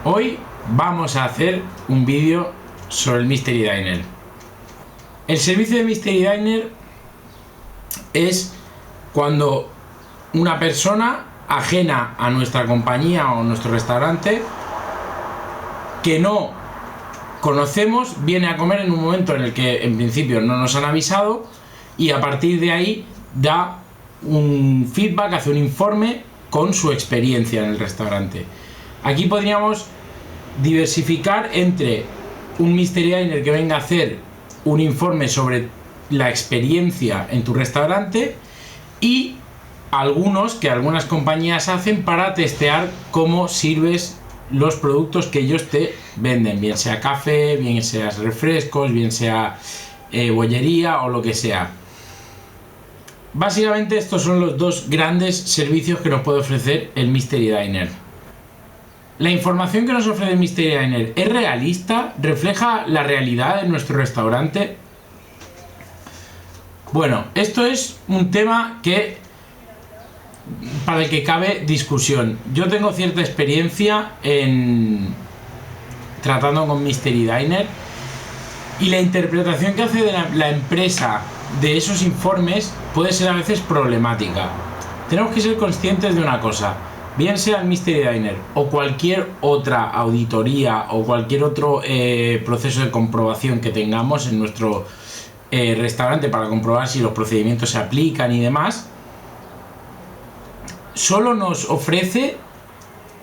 Hoy vamos a hacer un vídeo sobre el Mystery Diner. El servicio de Mystery Diner es cuando una persona ajena a nuestra compañía o nuestro restaurante que no conocemos viene a comer en un momento en el que en principio no nos han avisado y a partir de ahí da un feedback, hace un informe con su experiencia en el restaurante. Aquí podríamos diversificar entre un Mystery Diner que venga a hacer un informe sobre la experiencia en tu restaurante y algunos que algunas compañías hacen para testear cómo sirves los productos que ellos te venden, bien sea café, bien sea refrescos, bien sea bollería o lo que sea. Básicamente estos son los dos grandes servicios que nos puede ofrecer el Mystery Diner. La información que nos ofrece el Mystery Diner es realista, refleja la realidad de nuestro restaurante. Bueno, esto es un tema para el que cabe discusión. Yo tengo cierta experiencia en tratando con Mystery Diner y la interpretación que hace de la empresa de esos informes puede ser a veces problemática. Tenemos que ser conscientes de una cosa, bien sea el Mystery Diner o cualquier otra auditoría o cualquier otro proceso de comprobación que tengamos en nuestro restaurante para comprobar si los procedimientos se aplican y demás, solo nos ofrece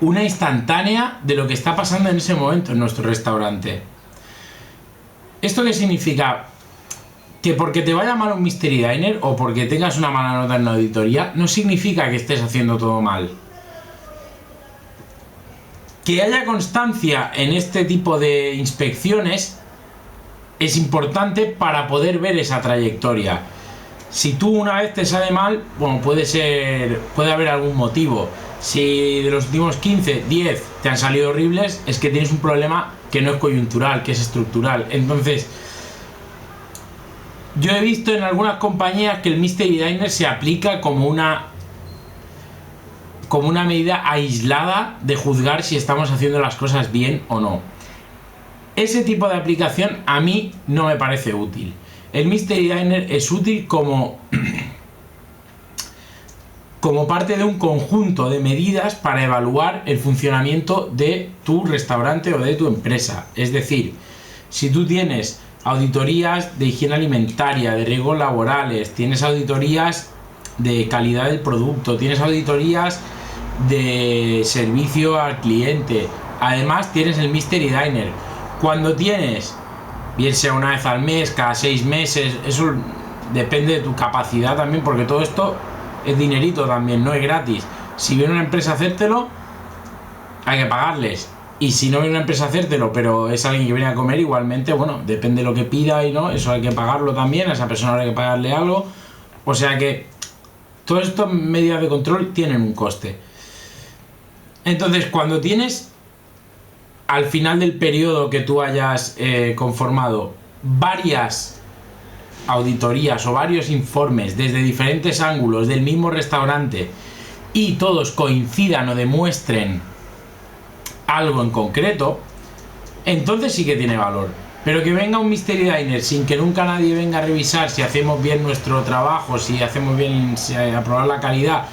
una instantánea de lo que está pasando en ese momento en nuestro restaurante. ¿Esto qué significa? Que porque te vaya mal un Mystery Diner o porque tengas una mala nota en una auditoría no significa que estés haciendo todo mal. Que haya constancia en este tipo de inspecciones es importante para poder ver esa trayectoria. Si tú una vez te sale mal, bueno, puede haber algún motivo. Si de los últimos 15, 10 te han salido horribles, es que tienes un problema que no es coyuntural, que es estructural. Entonces, yo he visto en algunas compañías que el Mystery Diner se aplica como una medida aislada de juzgar si estamos haciendo las cosas bien o no. Ese tipo de aplicación a mí no me parece útil. El Mystery Diner es útil como parte de un conjunto de medidas para evaluar el funcionamiento de tu restaurante o de tu empresa. Es decir, si tú tienes auditorías de higiene alimentaria, de riesgos laborales, tienes auditorías de calidad del producto, tienes auditorías de servicio al cliente, además tienes el Mystery Diner. Cuando tienes, bien sea una vez al mes, cada 6 meses, eso depende de tu capacidad también, porque todo esto es dinerito también, no es gratis. Si viene una empresa a hacértelo, hay que pagarles. Y si no viene una empresa a hacértelo, pero es alguien que viene a comer, igualmente, bueno, depende de lo que pida y no, eso hay que pagarlo también, a esa persona hay que pagarle algo. O sea que todas estas medidas de control tienen un coste. Entonces, cuando tienes al final del periodo que tú hayas conformado varias auditorías o varios informes desde diferentes ángulos del mismo restaurante y todos coincidan o demuestren algo en concreto, entonces sí que tiene valor. Pero que venga un Mystery Diner sin que nunca nadie venga a revisar si hacemos bien nuestro trabajo, si hacemos bien, si aprobar la calidad.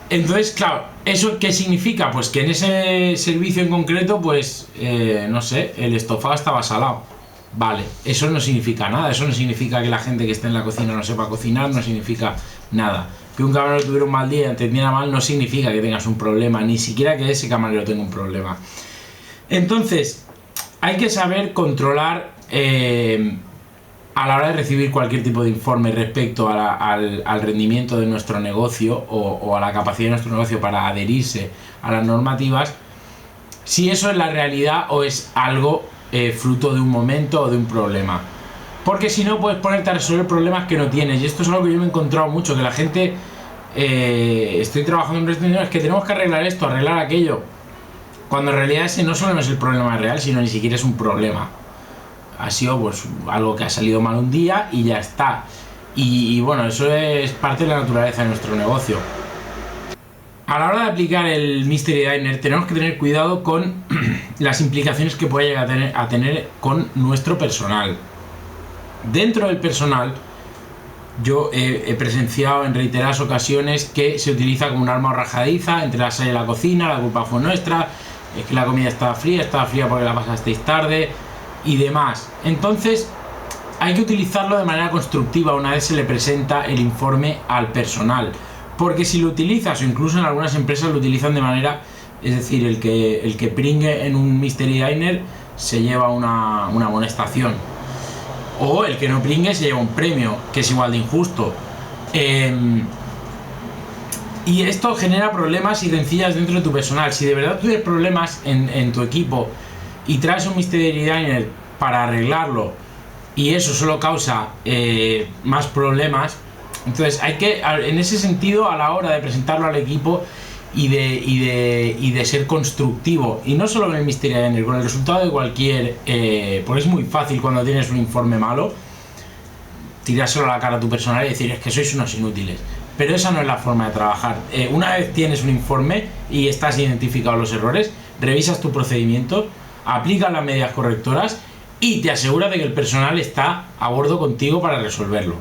Entonces, claro, ¿eso qué significa? Pues que en ese servicio en concreto, pues, no sé, el estofado estaba salado. Vale, eso no significa nada, eso no significa que la gente que esté en la cocina no sepa cocinar, no significa nada. Que un camarero tuviera un mal día y entendiera mal no significa que tengas un problema, ni siquiera que ese camarero tenga un problema. Entonces, hay que saber controlar a la hora de recibir cualquier tipo de informe respecto al rendimiento de nuestro negocio o a la capacidad de nuestro negocio para adherirse a las normativas, si eso es la realidad o es algo fruto de un momento o de un problema. Porque si no, puedes ponerte a resolver problemas que no tienes. Y esto es algo que yo me he encontrado mucho, que la gente estoy trabajando en restauración, es que tenemos que arreglar esto, arreglar aquello, cuando en realidad ese no solo es el problema real, sino ni siquiera es un problema. Ha sido pues algo que ha salido mal un día y ya está. Y bueno, eso es parte de la naturaleza de nuestro negocio. A la hora de aplicar el Mystery Diner tenemos que tener cuidado con las implicaciones que puede llegar a tener con nuestro personal. Dentro del personal, yo he presenciado en reiteradas ocasiones que se utiliza como un arma arrojadiza entre la sala y la cocina, la culpa fue nuestra, es que la comida estaba fría porque la pasasteis tarde y demás. Entonces hay que utilizarlo de manera constructiva una vez se le presenta el informe al personal. Porque si lo utilizas, o incluso en algunas empresas lo utilizan de manera, es decir, el que pringue en un Mystery Diner se lleva una amonestación, o el que no pringue se lleva un premio, que es igual de injusto. Y esto genera problemas y rencillas dentro de tu personal. Si de verdad tienes problemas en tu equipo y traes un Mystery Diner para arreglarlo y eso solo causa más problemas, entonces hay que, en ese sentido, a la hora de presentarlo al equipo y de ser constructivo, y no solo con el Mystery Diner, con el resultado de cualquier, porque es muy fácil cuando tienes un informe malo tirárselo a la cara a tu personal y decir es que sois unos inútiles, pero esa no es la forma de trabajar. Una vez tienes un informe y estás identificado los errores, revisas tu procedimiento, aplicas las medidas correctoras y te aseguras de que el personal está a bordo contigo para resolverlo.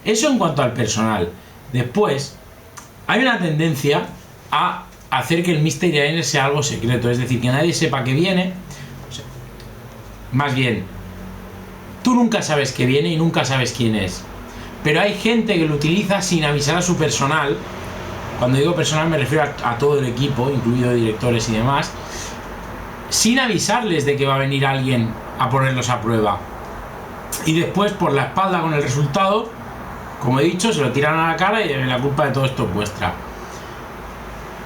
Eso en cuanto al personal. Después, hay una tendencia a hacer que el Mystery Diner sea algo secreto, es decir, que nadie sepa que viene. O sea, más bien, tú nunca sabes que viene y nunca sabes quién es. Pero hay gente que lo utiliza sin avisar a su personal. Cuando digo personal me refiero a todo el equipo, incluido directores y demás, sin avisarles de que va a venir alguien a ponerlos a prueba. Y después, por la espalda con el resultado, como he dicho, se lo tiran a la cara y la culpa de todo esto es vuestra.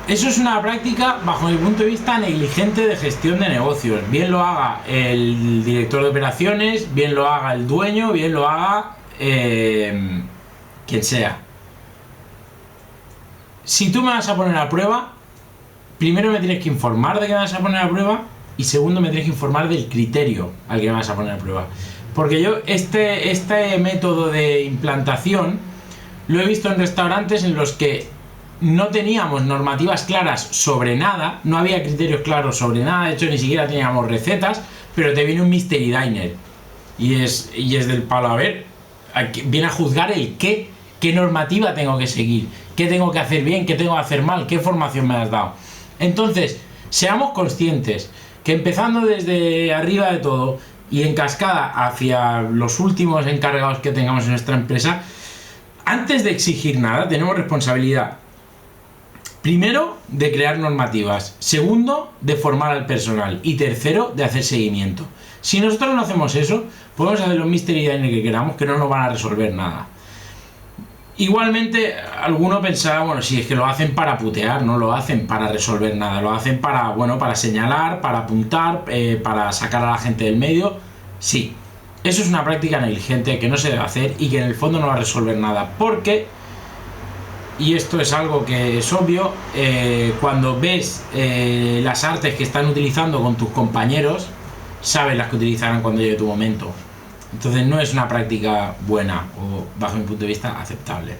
Eso es una práctica, bajo mi punto de vista, negligente de gestión de negocios. Bien lo haga el director de operaciones, bien lo haga el dueño, bien lo haga quien sea. Si tú me vas a poner a prueba, primero me tienes que informar de que me vas a poner a prueba y segundo me tienes que informar del criterio al que me vas a poner a prueba. Porque yo este método de implantación lo he visto en restaurantes en los que no teníamos normativas claras sobre nada, no había criterios claros sobre nada, de hecho ni siquiera teníamos recetas, pero te viene un Mystery Diner y es del palo, a ver, viene a juzgar el qué normativa tengo que seguir, qué tengo que hacer bien, qué tengo que hacer mal, qué formación me has dado. Entonces, seamos conscientes que empezando desde arriba de todo y en cascada hacia los últimos encargados que tengamos en nuestra empresa, antes de exigir nada tenemos responsabilidad, primero, de crear normativas, segundo, de formar al personal y tercero, de hacer seguimiento. Si nosotros no hacemos eso, podemos hacer los Mystery Diner que queramos, que no nos van a resolver nada. Igualmente, alguno pensará, bueno, si es que lo hacen para putear, no lo hacen para resolver nada, lo hacen para, bueno, para señalar, para apuntar, para sacar a la gente del medio. Sí, eso es una práctica negligente que no se debe hacer y que en el fondo no va a resolver nada, porque, y esto es algo que es obvio, cuando ves las artes que están utilizando con tus compañeros, sabes las que utilizarán cuando llegue tu momento. Entonces no es una práctica buena o, bajo mi punto de vista, aceptable.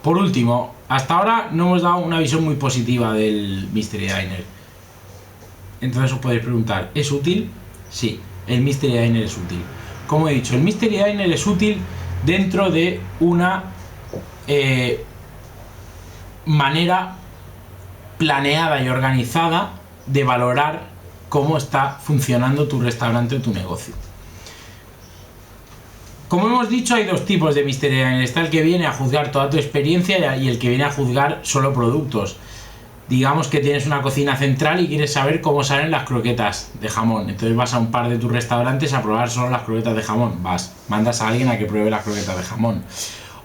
Por último, hasta ahora no hemos dado una visión muy positiva del Mystery Diner. Entonces os podéis preguntar, ¿es útil? Sí, el Mystery Diner es útil. Como he dicho, el Mystery Diner es útil dentro de una manera planeada y organizada de valorar cómo está funcionando tu restaurante o tu negocio. Como hemos dicho, hay dos tipos de Mystery Diner. Está el que viene a juzgar toda tu experiencia y el que viene a juzgar solo productos. Digamos que tienes una cocina central y quieres saber cómo salen las croquetas de jamón. Entonces vas a un par de tus restaurantes a probar solo las croquetas de jamón. Mandas a alguien a que pruebe las croquetas de jamón.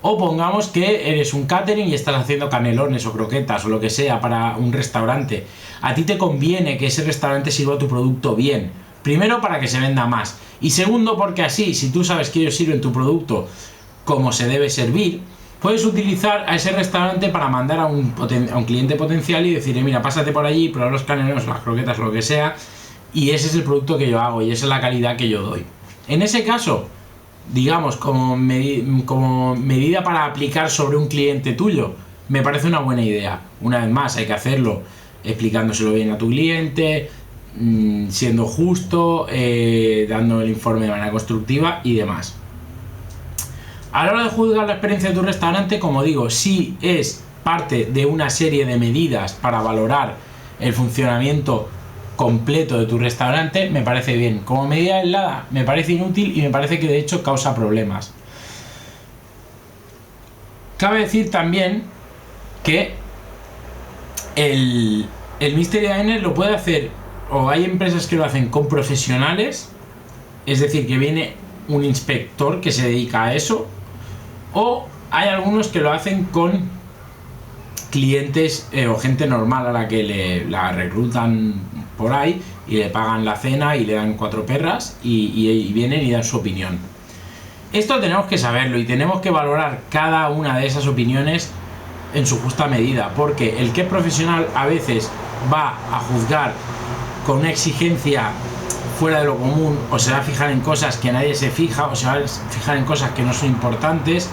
O pongamos que eres un catering y estás haciendo canelones o croquetas o lo que sea para un restaurante. A ti te conviene que ese restaurante sirva tu producto bien. Primero, para que se venda más. Y segundo, porque así, si tú sabes que ellos sirven tu producto como se debe servir, puedes utilizar a ese restaurante para mandar a un cliente potencial y decirle, mira, pásate por allí, prueba los canelones, las croquetas, lo que sea, y ese es el producto que yo hago y esa es la calidad que yo doy. En ese caso, digamos, como medida para aplicar sobre un cliente tuyo, me parece una buena idea. Una vez más, hay que hacerlo explicándoselo bien a tu cliente, siendo justo, dando el informe de manera constructiva y demás. A la hora de juzgar la experiencia de tu restaurante, como digo, si es parte de una serie de medidas para valorar el funcionamiento completo de tu restaurante, me parece bien. Como medida aislada, me parece inútil y me parece que de hecho causa problemas. Cabe decir también que el Mystery Diner lo puede hacer, o hay empresas que lo hacen con profesionales, es decir, que viene un inspector que se dedica a eso, o hay algunos que lo hacen con clientes o gente normal a la que la reclutan por ahí y le pagan la cena y le dan 4 perras y vienen y dan su opinión. Esto tenemos que saberlo y tenemos que valorar cada una de esas opiniones en su justa medida, porque el que es profesional a veces va a juzgar con una exigencia fuera de lo común, o se va a fijar en cosas que nadie se fija, o se va a fijar en cosas que no son importantes,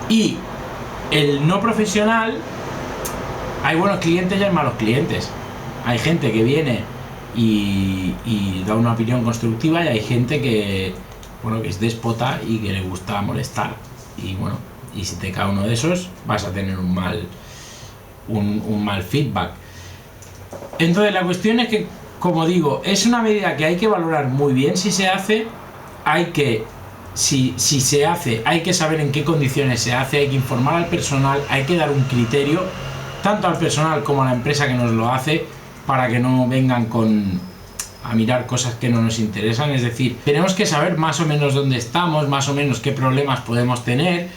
y el no profesional, hay buenos clientes y hay malos clientes. Hay gente que viene y da una opinión constructiva, y hay gente que, bueno, que es déspota y que le gusta molestar, y bueno, y si te cae uno de esos vas a tener un mal feedback. Entonces la cuestión es que, como digo, es una medida que hay que valorar muy bien si se hace. Si se hace, hay que saber en qué condiciones se hace, hay que informar al personal, hay que dar un criterio tanto al personal como a la empresa que nos lo hace, para que no vengan a mirar cosas que no nos interesan. Es decir, tenemos que saber más o menos dónde estamos, más o menos qué problemas podemos tener,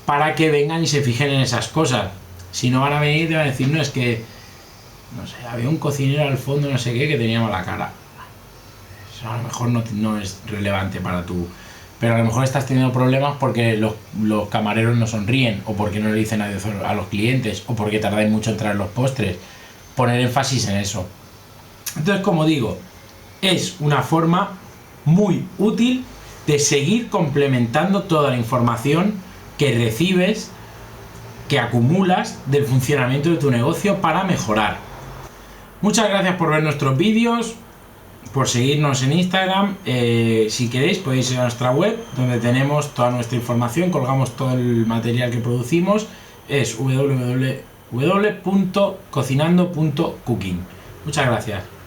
para que vengan y se fijen en esas cosas. Si no, van a venir y te van a decir, no, es que, no sé, había un cocinero al fondo, no sé qué, que tenía mala cara. Eso a lo mejor no es relevante para tú, pero a lo mejor estás teniendo problemas porque los camareros no sonríen, o porque no le dicen adiós a los clientes, o porque tardan mucho en traer los postres. Poner énfasis en eso. Entonces, como digo, es una forma muy útil de seguir complementando toda la información que recibes, que acumulas del funcionamiento de tu negocio para mejorar. Muchas gracias por ver nuestros vídeos, por seguirnos en Instagram. Si queréis podéis ir a nuestra web, donde tenemos toda nuestra información, colgamos todo el material que producimos, es www.cocinando.cooking. Muchas gracias.